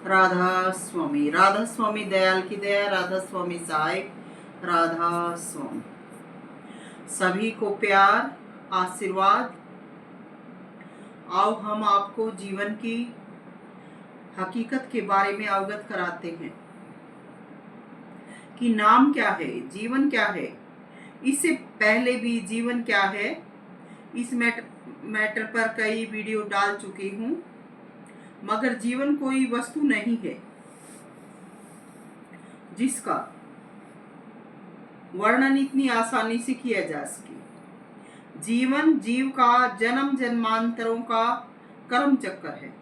राधा स्वामी दयाल की दया, राधा स्वामी साहेब, राधा स्वामी। सभी को प्यार, आशीर्वाद। आओ हम आपको जीवन की हकीकत के बारे में अवगत कराते हैं कि नाम क्या है, जीवन क्या है। इससे पहले भी जीवन क्या है इस मैटर पर कई वीडियो डाल चुकी हूँ, मगर जीवन कोई वस्तु नहीं है जिसका वर्णन इतनी आसानी से किया जा सके। जीवन जीव का जन्म जन्मांतरों का कर्म चक्र है,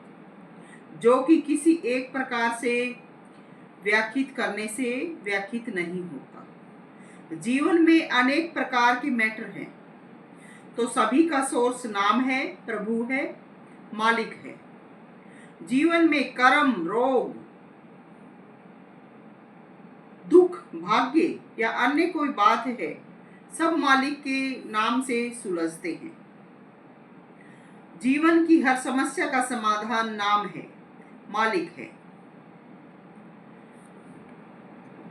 जो कि किसी एक प्रकार से व्याख्यित करने से व्याख्यित नहीं होता। जीवन में अनेक प्रकार के मैटर हैं, तो सभी का सोर्स नाम है, प्रभु है, मालिक है। जीवन में कर्म, रोग, दुख, भाग्य या अन्य कोई बात है, सब मालिक के नाम से सुलझते हैं। जीवन की हर समस्या का समाधान नाम है, मालिक है।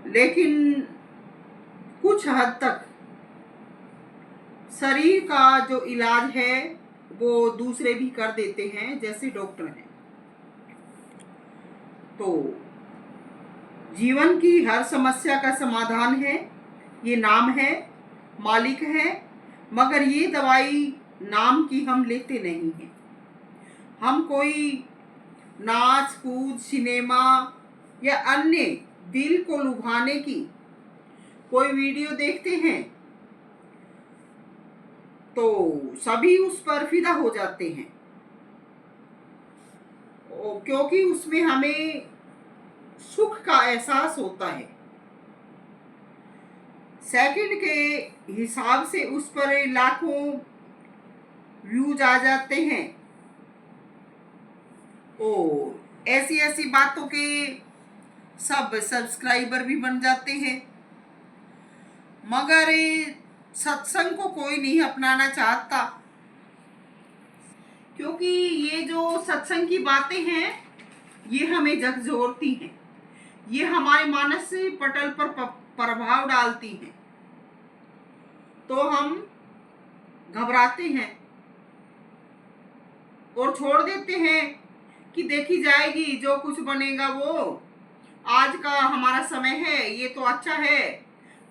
लेकिन कुछ हद तक शरीर का जो इलाज है वो दूसरे भी कर देते हैं, जैसे डॉक्टर हैं। तो जीवन की हर समस्या का समाधान है, ये नाम है, मालिक है। मगर ये दवाई नाम की हम लेते नहीं हैं। हम कोई नाच कूद, सिनेमा या अन्य दिल को लुभाने की कोई वीडियो देखते हैं तो सभी उस पर फिदा हो जाते हैं, क्योंकि उसमें हमें सुख का एहसास होता है। सेकंड के हिसाब से उस पर लाखों व्यूज आ जाते हैं और ऐसी ऐसी बातों के सब सब्सक्राइबर भी बन जाते हैं। मगर सत्संग को कोई नहीं अपनाना चाहता, क्योंकि ये जो सत्संग की बातें हैं ये हमें झकझोरती हैं, ये हमारे मानस पटल पर प्रभाव डालती हैं, तो हम घबराते हैं और छोड़ देते हैं कि देखी जाएगी, जो कुछ बनेगा वो। आज का हमारा समय है, ये तो अच्छा है,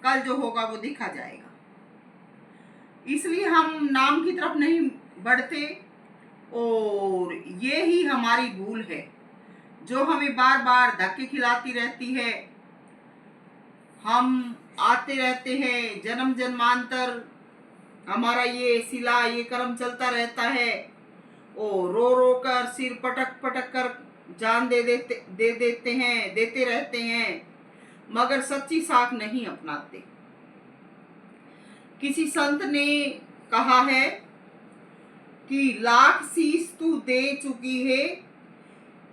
कल जो होगा वो देखा जाएगा। इसलिए हम नाम की तरफ नहीं बढ़ते और ये ही हमारी भूल है जो हमें बार बार धक्के खिलाती रहती है। हम आते रहते हैं, जन्म जन्मांतर हमारा ये सिला, ये कर्म चलता रहता है और रो रो कर, सिर पटक पटक कर जान देते रहते हैं, मगर सच्ची साख नहीं अपनाते। किसी संत ने कहा है कि लाख शीश तू दे चुकी है,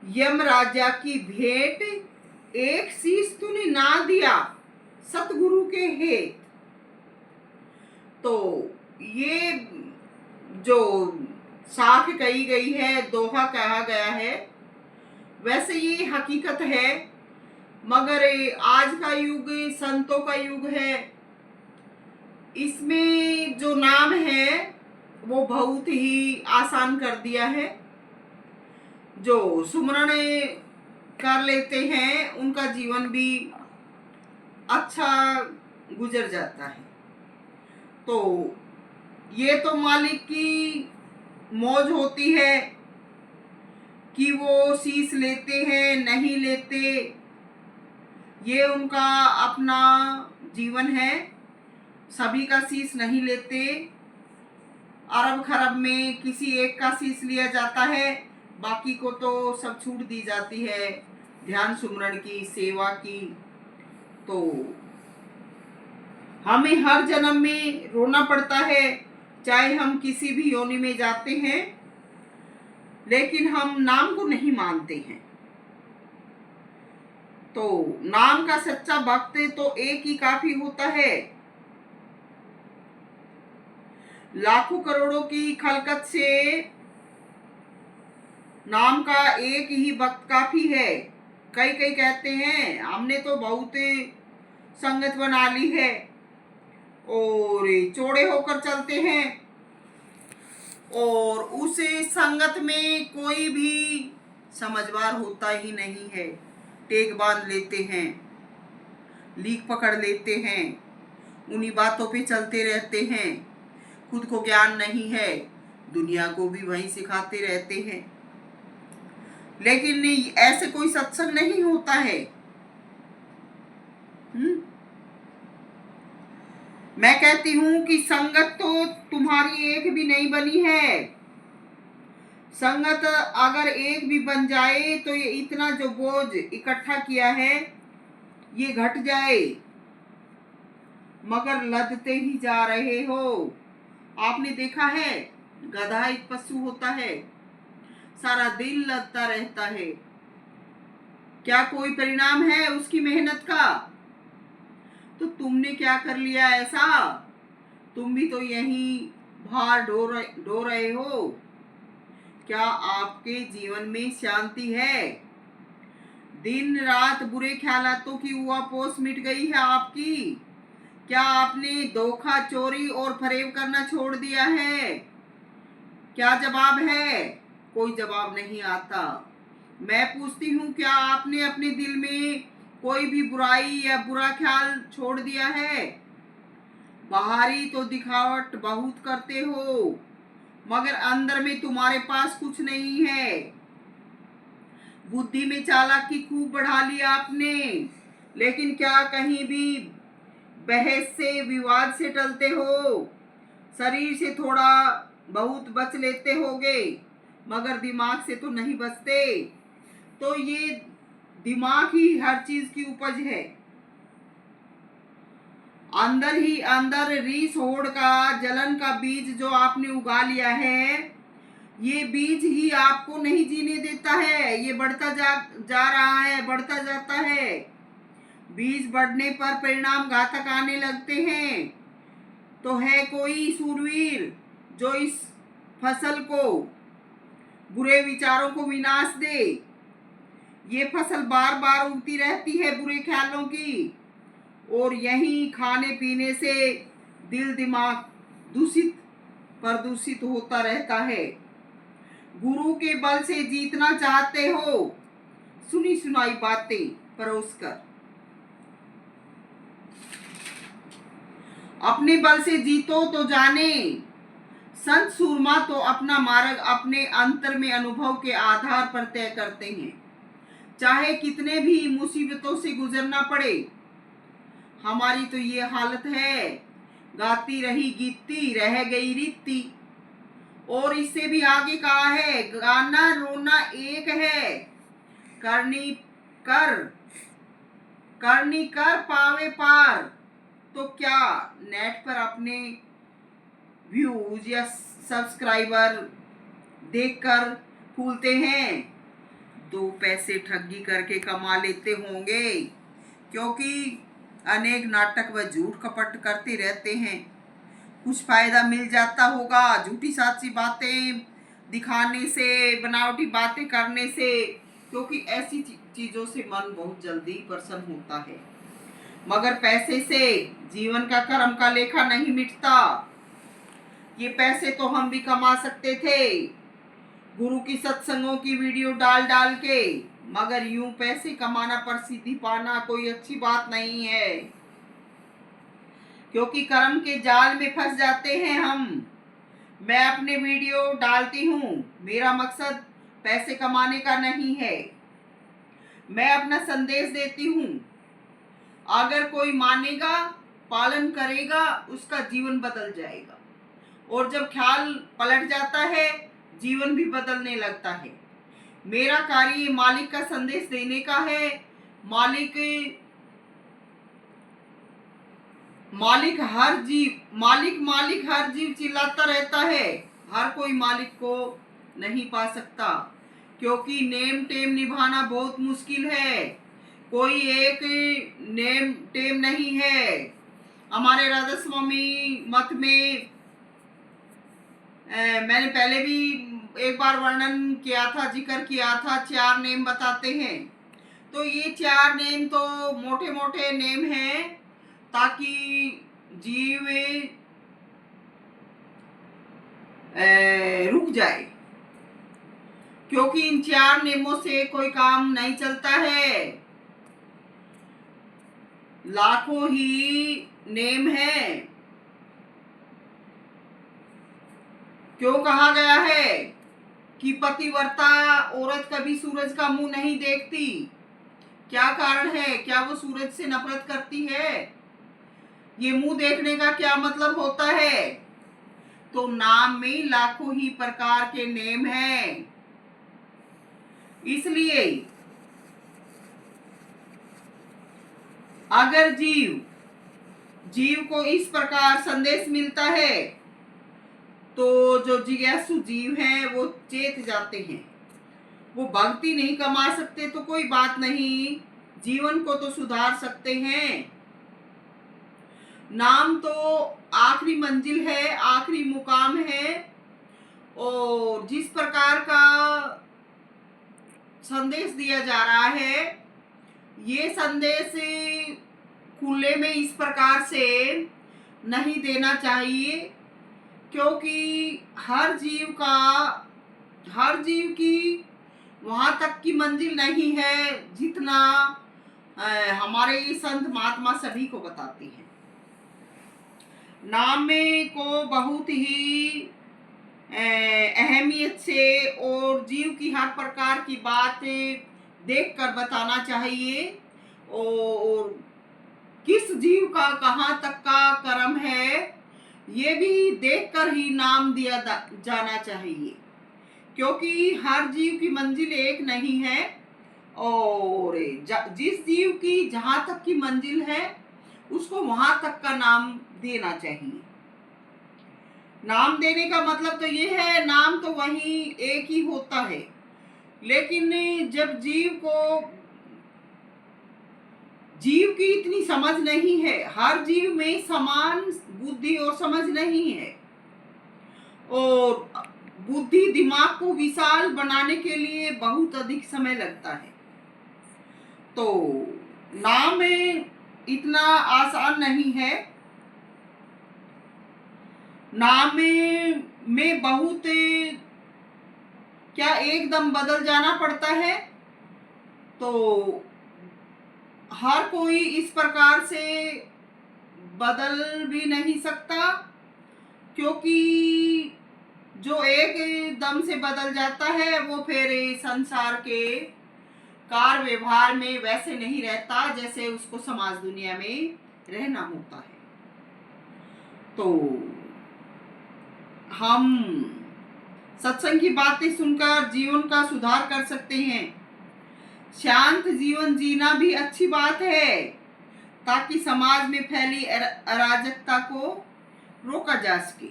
यम राजा की भेंट, एक शीश तूने ना दिया सतगुरु के हेत। तो ये जो साख कही गई है, दोहा कहा गया है, वैसे ये हकीकत है। मगर आज का युग संतों का युग है, इसमें जो नाम है वो बहुत ही आसान कर दिया है। जो सुमरण कर लेते हैं उनका जीवन भी अच्छा गुजर जाता है। तो ये तो मालिक की मौज होती है कि वो शीश लेते हैं नहीं लेते, ये उनका अपना जीवन है। सभी का शीश नहीं लेते, अरब खरब में किसी एक का शीश लिया जाता है, बाकी को तो सब छूट दी जाती है ध्यान सुमरण की, सेवा की। तो हमें हर जन्म में रोना पड़ता है, चाहे हम किसी भी योनि में जाते हैं, लेकिन हम नाम को नहीं मानते हैं। तो नाम का सच्चा भक्त तो एक ही काफी होता है। लाखों करोड़ों की खलकत से नाम का एक ही भक्त काफी है। कई कई कहते हैं हमने तो बहुत संगत बना ली है और चौड़े होकर चलते हैं, और उस संगत में कोई भी समझदार होता ही नहीं है। टेक बांध लेते हैं, लीक पकड़ लेते हैं, उन्हीं बातों पे चलते रहते हैं, खुद को ज्ञान नहीं है, दुनिया को भी वही सिखाते रहते हैं। लेकिन ऐसे कोई सत्संग नहीं होता है। मैं कहती हूं कि संगत तो तुम्हारी एक भी नहीं बनी है। संगत अगर एक भी बन जाए तो ये इतना जो बोझ इकट्ठा किया है ये घट जाए, मगर लदते ही जा रहे हो। आपने देखा है गधा एक पशु होता है, सारा दिन लदता रहता है, क्या कोई परिणाम है उसकी मेहनत का? तो तुमने क्या कर लिया ऐसा? तुम भी तो यही भार ढो रहे हो। क्या आपके जीवन में शांति है? दिन रात बुरे ख्यालातों की उआपोस मिट गई है आपकी? क्या आपने धोखा, चोरी और फरेब करना छोड़ दिया है? क्या जवाब है? कोई जवाब नहीं आता। मैं पूछती हूँ, क्या आपने अपने दिल में कोई भी बुराई या बुरा ख्याल छोड़ दिया है? बाहरी तो दिखावट बहुत करते हो, मगर अंदर में तुम्हारे पास कुछ नहीं है। बुद्धि में चालाकी खूब बढ़ा लिया आपने, लेकिन क्या कहीं भी बहस से, विवाद से टलते हो? शरीर से थोड़ा बहुत बच लेते होगे, मगर दिमाग से तो नहीं बचते। तो ये दिमाग ही हर चीज की उपज है। अंदर ही अंदर रीस, होड़ का, जलन का बीज जो आपने उगा लिया है, ये बीज ही आपको नहीं जीने देता है। ये बढ़ता जा रहा है, बढ़ता जाता है। बीज बढ़ने पर परिणाम घातक आने लगते हैं। तो है कोई सूरवीर जो इस फसल को, बुरे विचारों को विनाश दे? ये फसल बार बार उगती रहती है बुरे ख्यालों की, और यही खाने पीने से दिल दिमाग दूषित प्रदूषित होता रहता है। गुरु के बल से जीतना चाहते हो, सुनी सुनाई बातें परोस कर अपने बल से जीतो तो जाने। संत सूरमा तो अपना मार्ग अपने अंतर में अनुभव के आधार पर तय करते हैं, चाहे कितने भी मुसीबतों से गुजरना पड़े। हमारी तो ये हालत है, गाती रही गीतती, रह गई रीति। और इससे भी आगे कहा है, गाना रोना एक है, करनी कर पावे पार। तो क्या नेट पर अपने व्यूज या सब्सक्राइबर देखकर फूलते हैं? 2 पैसे ठगी करके कमा लेते होंगे, क्योंकि अनेक नाटक व झूठ कपट करते रहते हैं। कुछ फायदा मिल जाता होगा झूठी साची बातें दिखाने से, बनावटी बातें करने से, क्योंकि ऐसी चीजों से मन बहुत जल्दी प्रसन्न होता है। मगर पैसे से जीवन का कर्म का लेखा नहीं मिटता। ये पैसे तो हम भी कमा सकते थे गुरु की सत्संगों की वीडियो डाल डाल के, मगर यूं पैसे कमाना, प्रसिद्धि पाना कोई अच्छी बात नहीं है, क्योंकि कर्म के जाल में फंस जाते हैं हम। मैं अपने वीडियो डालती हूँ, मेरा मकसद पैसे कमाने का नहीं है। मैं अपना संदेश देती हूँ, अगर कोई मानेगा, पालन करेगा, उसका जीवन बदल जाएगा। और जब ख्याल पलट जाता है, जीवन भी बदलने लगता है। मेरा कार्य मालिक का संदेश देने का है। मालिक हर जीव चिल्लाता रहता है। हर कोई मालिक को नहीं पा सकता, क्योंकि नेम टेम निभाना बहुत मुश्किल है। कोई एक नेम टेम नहीं है। हमारे राधा स्वामी मत में मैंने पहले भी एक बार वर्णन किया था, जिक्र किया था, 4 नेम बताते हैं। तो ये 4 नेम तो मोटे मोटे नेम हैं ताकि जीव रुक जाए, क्योंकि इन 4 नेमों से कोई काम नहीं चलता है। लाखों ही नेम है। क्यों कहा गया है कि पतिव्रता औरत कभी सूरज का मुंह नहीं देखती? क्या कारण है? क्या वो सूरज से नफरत करती है? ये मुंह देखने का क्या मतलब होता है? तो नाम में लाखों ही प्रकार के नेम हैं। इसलिए अगर जीव को इस प्रकार संदेश मिलता है तो जो जिज्ञासु जीव हैं वो चेत जाते हैं। वो भक्ति नहीं कमा सकते तो कोई बात नहीं, जीवन को तो सुधार सकते हैं। नाम तो आखिरी मंजिल है, आखिरी मुकाम है। और जिस प्रकार का संदेश दिया जा रहा है, ये संदेश खुले में इस प्रकार से नहीं देना चाहिए, क्योंकि हर जीव की वहां तक की मंजिल नहीं है जितना हमारे ये संत महात्मा सभी को बताते हैं। नाम में को बहुत ही अहमियत से और जीव की हर प्रकार की बात देखकर बताना चाहिए, और किस जीव का कहाँ तक का कर्म है ये भी देखकर ही नाम दिया जाना चाहिए, क्योंकि हर जीव की मंजिल एक नहीं है। और जिस जीव की जहाँ तक की मंजिल है उसको वहां तक का नाम देना चाहिए। नाम देने का मतलब तो ये है, नाम तो वही एक ही होता है, लेकिन जब जीव की इतनी समझ नहीं है, हर जीव में समान बुद्धि और समझ नहीं है, और बुद्धि दिमाग को विशाल बनाने के लिए बहुत अधिक समय लगता है। तो नाम इतना आसान नहीं है। नाम में बहुत क्या एकदम बदल जाना पड़ता है, तो हर कोई इस प्रकार से बदल भी नहीं सकता, क्योंकि जो एक दम से बदल जाता है वो फिर संसार के कार व्यवहार में वैसे नहीं रहता जैसे उसको समाज दुनिया में रहना होता है। तो हम सत्संग की बातें सुनकर जीवन का सुधार कर सकते हैं। शांत जीवन जीना भी अच्छी बात है, ताकि समाज में फैली अराजकता को रोका जा सके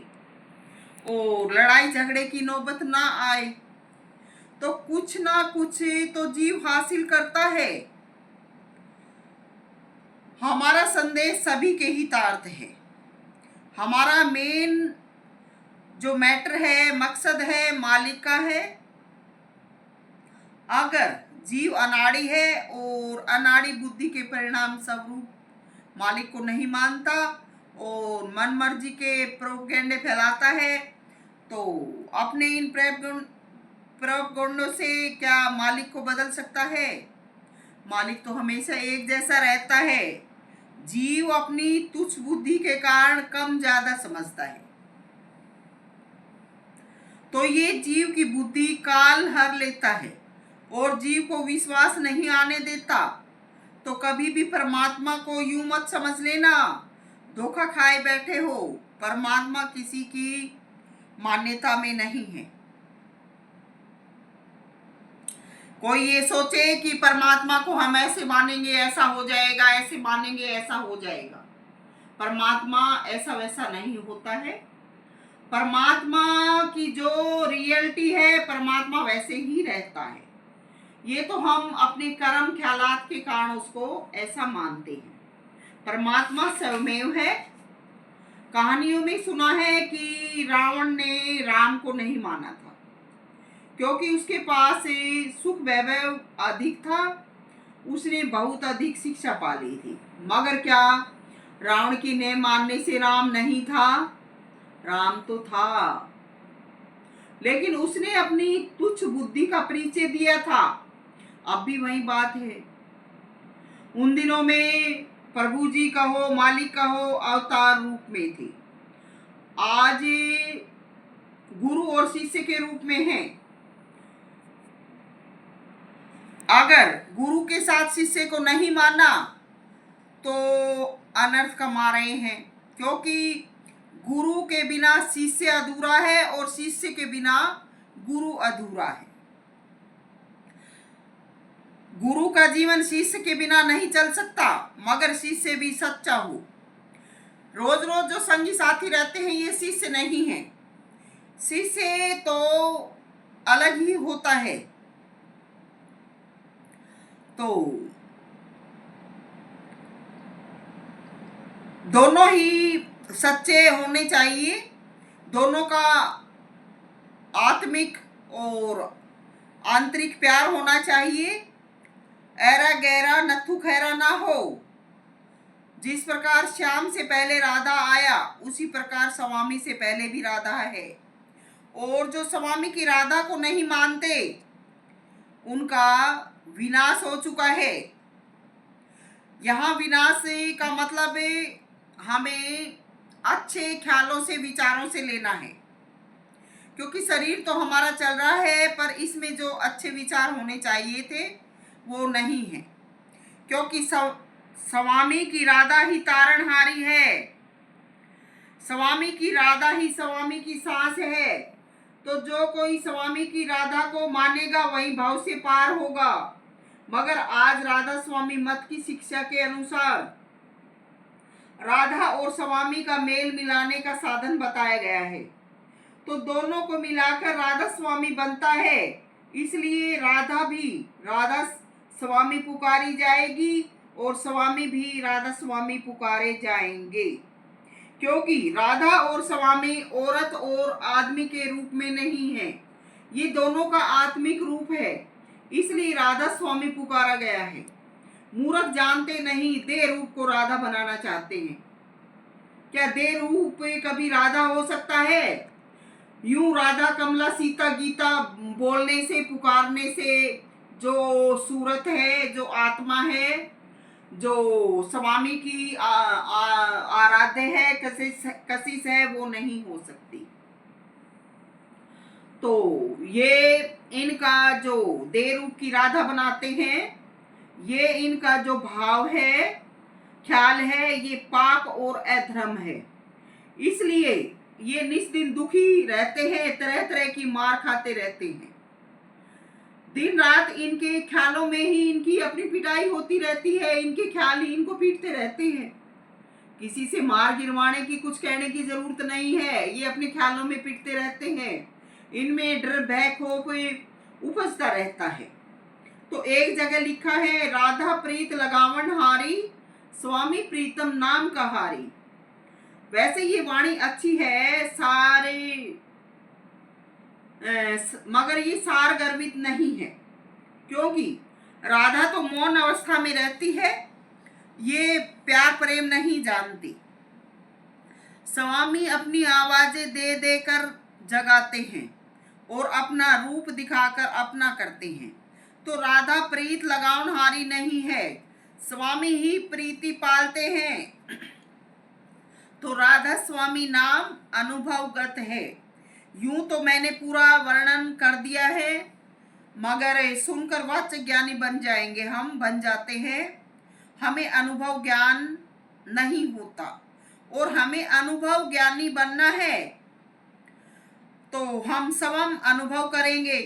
और लड़ाई झगड़े की नौबत ना आए। तो कुछ ना कुछ तो जीव हासिल करता है। हमारा संदेश सभी के हितार्थ है। हमारा मेन जो मैटर है, मकसद है, मालिक का है। अगर जीव अनाड़ी है और अनाड़ी बुद्धि के परिणाम स्वरूप मालिक को नहीं मानता और मन मर्जी के प्रोपगेंडे फैलाता है, तो अपने इन प्रोपगेंडों से क्या मालिक को बदल सकता है? मालिक तो हमेशा एक जैसा रहता है। जीव अपनी तुच्छ बुद्धि के कारण कम ज्यादा समझता है, तो ये जीव की बुद्धि काल हर लेता है और जीव को विश्वास नहीं आने देता। तो कभी भी परमात्मा को यूं मत समझ लेना, धोखा खाए बैठे हो। परमात्मा किसी की मान्यता में नहीं है। कोई ये सोचे कि परमात्मा को हम ऐसे मानेंगे ऐसा हो जाएगा, ऐसे मानेंगे ऐसा हो जाएगा। परमात्मा ऐसा वैसा नहीं होता है। परमात्मा की जो रियलिटी है, परमात्मा वैसे ही रहता है। ये तो हम अपने कर्म ख्यालात के कारण उसको ऐसा मानते हैं। परमात्मा स्वयमेव है। कहानियों में सुना है कि रावण ने राम को नहीं माना था, क्योंकि उसके पास सुख वैभव अधिक था उसने बहुत अधिक शिक्षा पा ली थी। मगर क्या रावण की न मानने से राम नहीं था? राम तो था, लेकिन उसने अपनी तुच्छ बुद्धि का परिचय दिया था। अब भी वही बात है। उन दिनों में प्रभु जी कहो, मालिक कहो, अवतार रूप में थे। आज गुरु और शिष्य के रूप में हैं। अगर गुरु के साथ शिष्य को नहीं माना तो अनर्थ कमा रहे हैं, क्योंकि गुरु के बिना शिष्य अधूरा है और शिष्य के बिना गुरु अधूरा है। गुरु का जीवन शिष्य के बिना नहीं चल सकता, मगर शिष्य भी सच्चा हो। रोज रोज जो संगी साथी रहते हैं ये शिष्य नहीं है। शिष्य तो अलग ही होता है। तो दोनों ही सच्चे होने चाहिए। दोनों का आत्मिक और आंतरिक प्यार होना चाहिए। ऐरा गहरा नथु खैरा ना हो। जिस प्रकार श्याम से पहले राधा आया, उसी प्रकार स्वामी से पहले भी राधा है। और जो स्वामी की राधा को नहीं मानते उनका विनाश हो चुका है। यहाँ विनाश का मतलब हमें अच्छे ख्यालों से, विचारों से लेना है, क्योंकि शरीर तो हमारा चल रहा है पर इसमें जो अच्छे विचार होने चाहिए थे वो नहीं है। क्योंकि स्वामी की राधा ही तारणहारी है। स्वामी की राधा ही स्वामी की सांस है। तो जो कोई स्वामी की राधा को मानेगा वही भाव से पार होगा। मगर आज राधा स्वामी मत की शिक्षा के अनुसार राधा और स्वामी का मेल मिलाने का साधन बताया गया है। तो दोनों को मिलाकर राधा स्वामी बनता है। इसलिए राधा स्वामी पुकारी जाएगी और स्वामी भी राधा स्वामी पुकारे जाएंगे। क्योंकि राधा और स्वामी औरत और आदमी के रूप में नहीं है, ये दोनों का आत्मिक रूप है। इसलिए राधा स्वामी पुकारा गया है। मूर्ख जानते नहीं, देह रूप को राधा बनाना चाहते हैं। क्या देह रूप कभी राधा हो सकता है? यूं राधा कमला सीता गीता बोलने से, पुकारने से जो सूरत है, जो आत्मा है, जो स्वामी की आराध्य है, कशिश है, वो नहीं हो सकती। तो ये इनका जो देह रूप की राधा बनाते हैं, ये इनका जो भाव है, ख्याल है, ये पाप और अधर्म है। इसलिए ये निस्दिन दुखी रहते हैं, तरह तरह की मार खाते रहते हैं। दिन रात इनके ख्यालों में ही इनकी अपनी पिटाई होती रहती है। इनके ख्याल ही इनको पीटते रहते हैं। किसी से मार गिरवाने की, कुछ कहने की जरूरत नहीं है। ये अपने ख्यालों में पीटते रहते हैं। इनमें डर, भय, खौफ उपजता रहता है। तो एक जगह लिखा है, राधा प्रीत लगावन हारी, स्वामी प्रीतम नाम का हारी। वैसे ये वाणी अच्छी है सारे, मगर ये सार गर्वित नहीं है। क्योंकि राधा तो मौन अवस्था में रहती है, ये प्यार प्रेम नहीं जानती। स्वामी अपनी आवाजें दे देकर जगाते हैं और अपना रूप दिखाकर अपना करते हैं। तो राधा प्रीत लगावनहारी नहीं है, स्वामी ही प्रीति पालते हैं। तो राधा स्वामी नाम अनुभवगत है। यूं तो मैंने पूरा वर्णन कर दिया है, मगर सुनकर वाच्य ज्ञानी बन जाएंगे, हम बन जाते हैं। हमें अनुभव ज्ञान नहीं होता और हमें अनुभव ज्ञानी बनना है तो हम स्वयं अनुभव करेंगे।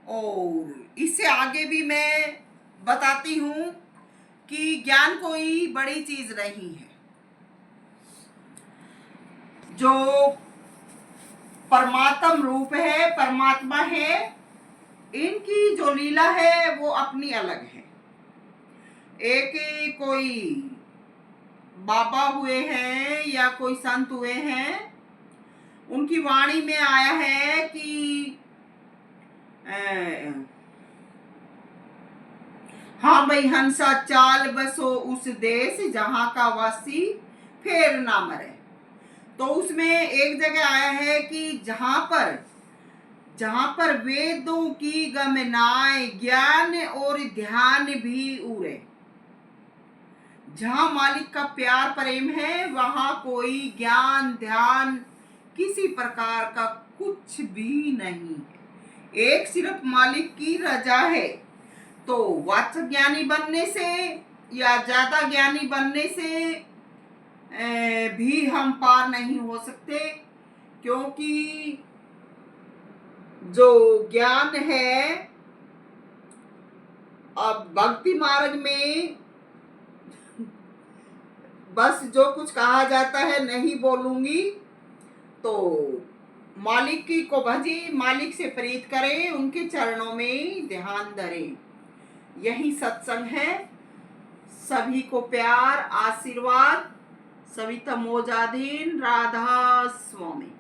और इससे आगे भी मैं बताती हूँ कि ज्ञान कोई बड़ी चीज नहीं है। जो परमात्म रूप है, परमात्मा है, इनकी जो लीला है वो अपनी अलग है। एक कोई बाबा हुए हैं या कोई संत हुए हैं, उनकी वाणी में आया है कि हाँ भाई हंसा चाल बसो उस देश जहां का वासी फेर ना मरे। तो उसमें एक जगह आया है कि जहां पर वेदों की गमनाए ज्ञान और ध्यान भी उड़े। जहां मालिक का प्यार प्रेम है वहां कोई ज्ञान ध्यान किसी प्रकार का कुछ भी नहीं है। एक सिर्फ मालिक की रजा है। तो वाचक ज्ञानी बनने से या ज्यादा ज्ञानी बनने से भी हम पार नहीं हो सकते, क्योंकि जो ज्ञान है, अब भक्ति मार्ग में बस जो कुछ कहा जाता है नहीं बोलूंगी। तो मालिक की को भजी, मालिक से प्रीत करें, उनके चरणों में ध्यान धरें। यही सत्संग है। सभी को प्यार आशीर्वाद। सविता मोजादीन राधा स्वामी।